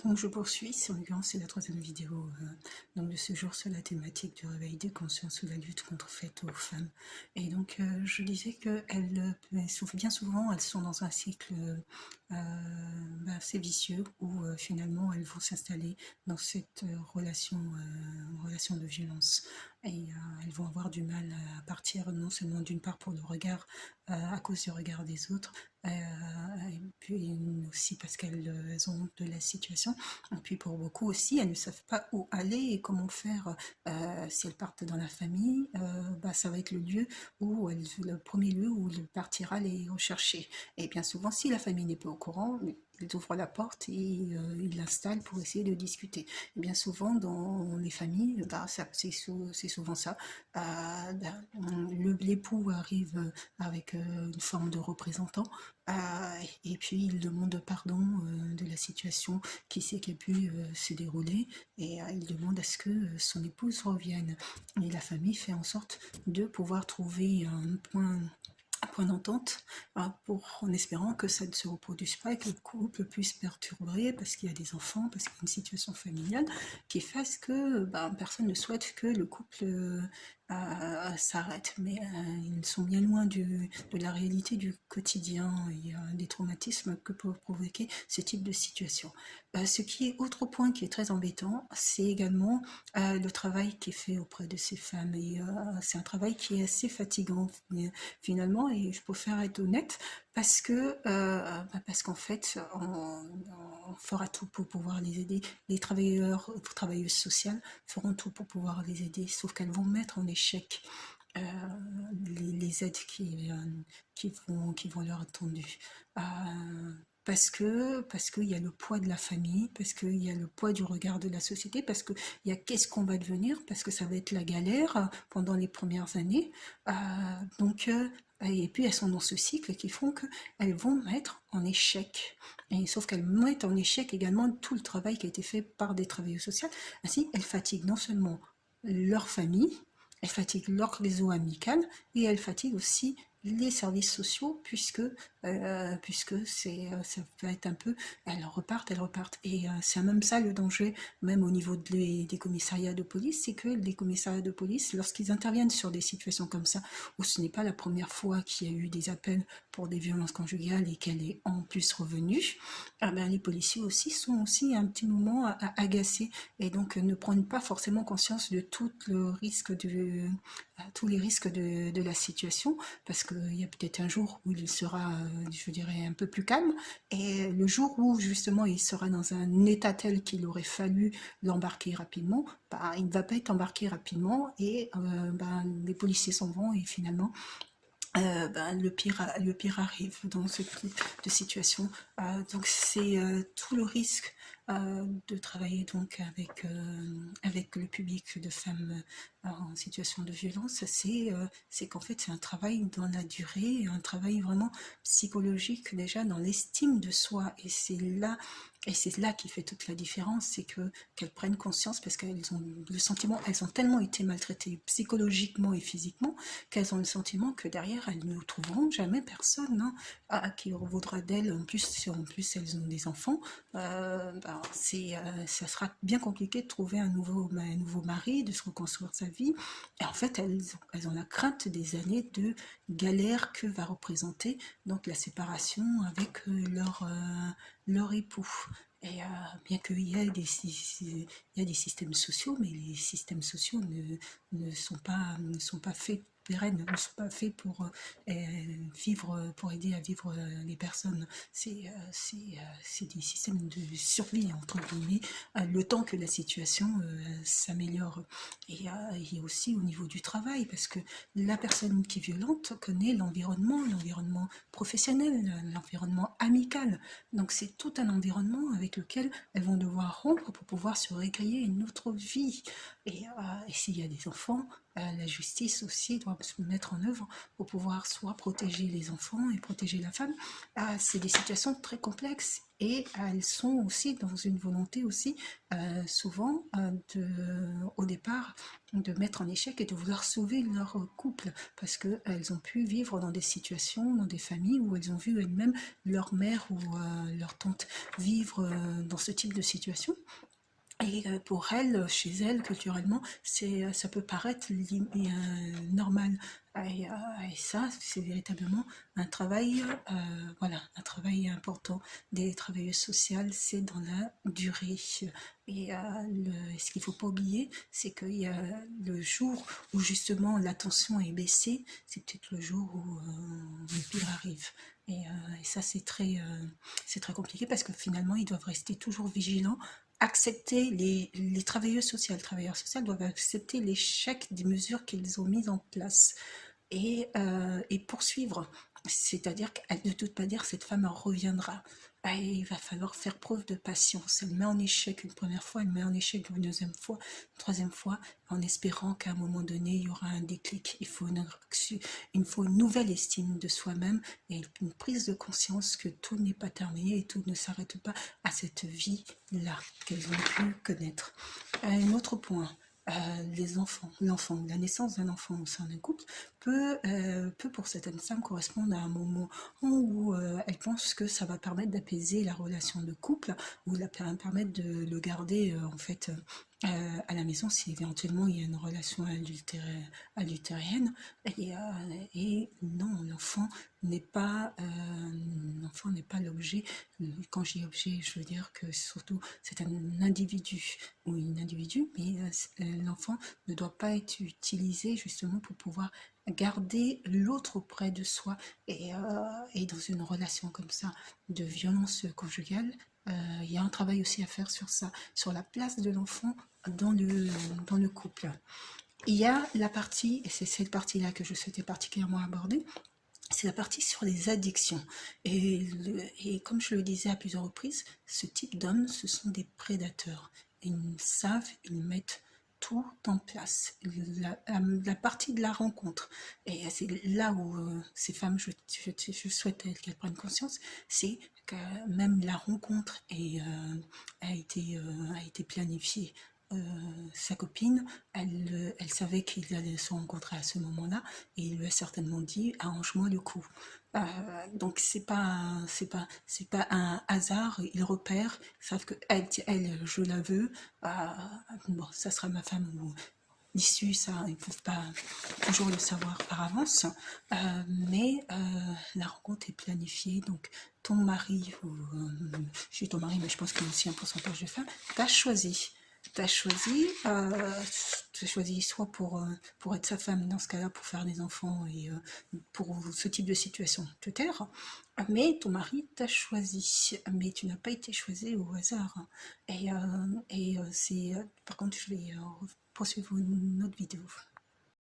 Donc je poursuis, en l'occurrence c'est la troisième vidéo donc de ce jour sur la thématique du réveil des consciences ou la lutte contre faite aux femmes. Et donc je disais que bien souvent elles sont dans un cycle assez vicieux où finalement elles vont s'installer dans cette relation de violence. Et elles vont avoir du mal à partir non seulement d'une part pour le regard, à cause du regard des autres, et puis aussi parce qu'elles ont honte de la situation. Et puis pour beaucoup aussi, elles ne savent pas où aller et comment faire. Si elles partent dans la famille, ça va être le premier lieu où il partira les rechercher. Et bien souvent, si la famille n'est pas au courant, ils ouvrent la porte et ils l'installent pour essayer de discuter. Et bien souvent, dans les familles, c'est souvent ça. L'époux arrive avec une forme de représentant, et puis il demande pardon de la situation qui a pu se dérouler, et il demande à ce que son épouse revienne. Et la famille fait en sorte de pouvoir trouver un point d'entente, en espérant que ça ne se reproduise pas et que le couple puisse perturber parce qu'il y a des enfants, parce qu'il y a une situation familiale qui fasse que personne ne souhaite que le couple s'arrête. Mais ils sont bien loin de la réalité du quotidien et des traumatismes que peuvent provoquer ce type de situation. Ce qui est autre point qui est très embêtant, c'est également le travail qui est fait auprès de ces femmes. Et c'est un travail qui est assez fatigant finalement, et je préfère être honnête parce qu'en fait on fera tout pour pouvoir les aider. Les travailleuses sociales feront tout pour pouvoir les aider, sauf qu'elles vont mettre en échec euh, les aides qui vont leur être tendues. Parce qu'il y a le poids de la famille, parce qu'il y a le poids du regard de la société, parce qu'il y a qu'est-ce qu'on va devenir, parce que ça va être la galère pendant les premières années. Et puis elles sont dans ce cycle qui font qu'elles vont mettre en échec. Et, sauf qu'elles mettent en échec également tout le travail qui a été fait par des travailleurs sociaux. Ainsi, elles fatiguent non seulement leur famille, elles fatiguent leur réseau amical, et elles fatiguent aussi les services sociaux, puisque ça peut être un peu, elles repartent. Et c'est même ça le danger, même au niveau des commissariats de police, c'est que les commissariats de police, lorsqu'ils interviennent sur des situations comme ça, où ce n'est pas la première fois qu'il y a eu des appels pour des violences conjugales et qu'elle est en plus revenue, les policiers aussi sont aussi un petit moment agacés, et donc ne prennent pas forcément conscience de tous les risques de la situation, parce qu'il y a peut-être un jour où il sera, je dirais, un peu plus calme, et le jour où justement il sera dans un état tel qu'il aurait fallu l'embarquer rapidement, il ne va pas être embarqué rapidement, et les policiers s'en vont, et finalement le pire arrive dans ce type de situation. Donc c'est tout le risque de travailler donc avec le public de femmes en situation de violence, c'est qu'en fait c'est un travail dans la durée, un travail vraiment psychologique déjà dans l'estime de soi, et c'est là qui fait toute la différence, c'est qu'elles prennent conscience, parce qu'elles ont le sentiment, elles ont tellement été maltraitées psychologiquement et physiquement, qu'elles ont le sentiment que derrière elles ne trouveront jamais personne, hein, qui vaudra d'elles. En plus elles ont des enfants, ça sera bien compliqué de trouver un nouveau mari, de se reconstruire sa vie. Et en fait elles ont la crainte des années de galère que va représenter donc la séparation avec leur époux. Et bien qu'il y ait il y a des systèmes sociaux, mais les systèmes sociaux ne sont pas faits pérennes, ne sont pas faits pour vivre, pour aider à vivre les personnes. C'est des systèmes de survie, entre guillemets, le temps que la situation s'améliore. Et aussi au niveau du travail, parce que la personne qui est violente connaît l'environnement professionnel, l'environnement amical. Donc c'est tout un environnement avec lequel elles vont devoir rompre pour pouvoir se recréer une autre vie. Et s'il y a des enfants, la justice aussi doit se mettre en œuvre pour pouvoir soit protéger les enfants et protéger la femme. C'est des situations très complexes et elles sont aussi dans une volonté aussi souvent au départ de mettre en échec et de vouloir sauver leur couple parce qu'elles ont pu vivre dans des situations, dans des familles où elles ont vu elles-mêmes leur mère ou leur tante vivre dans ce type de situation. Et pour elles, chez elles, culturellement, ça peut paraître normal. Et ça, c'est véritablement un travail, voilà, un travail important des travailleuses sociales, c'est dans la durée. Et ce qu'il ne faut pas oublier, c'est qu'il y a le jour où justement la tension est baissée, c'est peut-être le jour où le pire arrive. Et ça, c'est très compliqué parce que finalement, ils doivent rester toujours vigilants, accepter les travailleurs sociaux doivent accepter l'échec des mesures qu'ils ont mises en place et poursuivre. C'est-à-dire qu'elle ne doute pas dire cette femme reviendra. Et il va falloir faire preuve de patience. Elle met en échec une première fois, elle met en échec une deuxième fois, une troisième fois, en espérant qu'à un moment donné, il y aura un déclic. Il faut une nouvelle estime de soi-même et une prise de conscience que tout n'est pas terminé et tout ne s'arrête pas à cette vie-là qu'elles ont pu connaître. Un autre point, la naissance d'un enfant au sein d'un couple peut pour certaines femmes correspondre à un moment où elles pensent que ça va permettre d'apaiser la relation de couple ou permettre de le garder en fait à la maison si éventuellement il y a une relation adultérienne et non, l'enfant n'est pas l'objet. Quand je dis objet, je veux dire que surtout c'est un individu ou une individu, mais l'enfant ne doit pas être utilisé justement pour pouvoir garder l'autre auprès de soi et dans une relation comme ça de violence conjugale, il y a un travail aussi à faire sur ça, sur la place de l'enfant dans le couple. Il y a la partie, et c'est cette partie-là que je souhaitais particulièrement aborder, c'est la partie sur les addictions. Et comme je le disais à plusieurs reprises, ce type d'hommes, ce sont des prédateurs. Ils savent, ils mettent tout en place. La partie de la rencontre, et c'est là où ces femmes, je souhaite qu'elles prennent conscience, c'est que même la rencontre a été planifiée. Sa copine, elle savait qu'il allait se rencontrer à ce moment-là et il lui a certainement dit arrange-moi le coup. Donc c'est pas un hasard, ils repèrent, ils savent que elle je la veux, bon ça sera ma femme ou l'issue, ça ils peuvent pas toujours le savoir par avance, mais la rencontre est planifiée, donc ton mari, ou je suis ton mari mais je pense qu'il y a aussi un pourcentage de femmes, t'as choisi. T'as choisi soit pour être sa femme dans ce cas-là, pour faire des enfants et pour ce type de situation te taire, mais ton mari t'a choisi, mais tu n'as pas été choisi au hasard. C'est par contre je vais poursuivre une autre vidéo.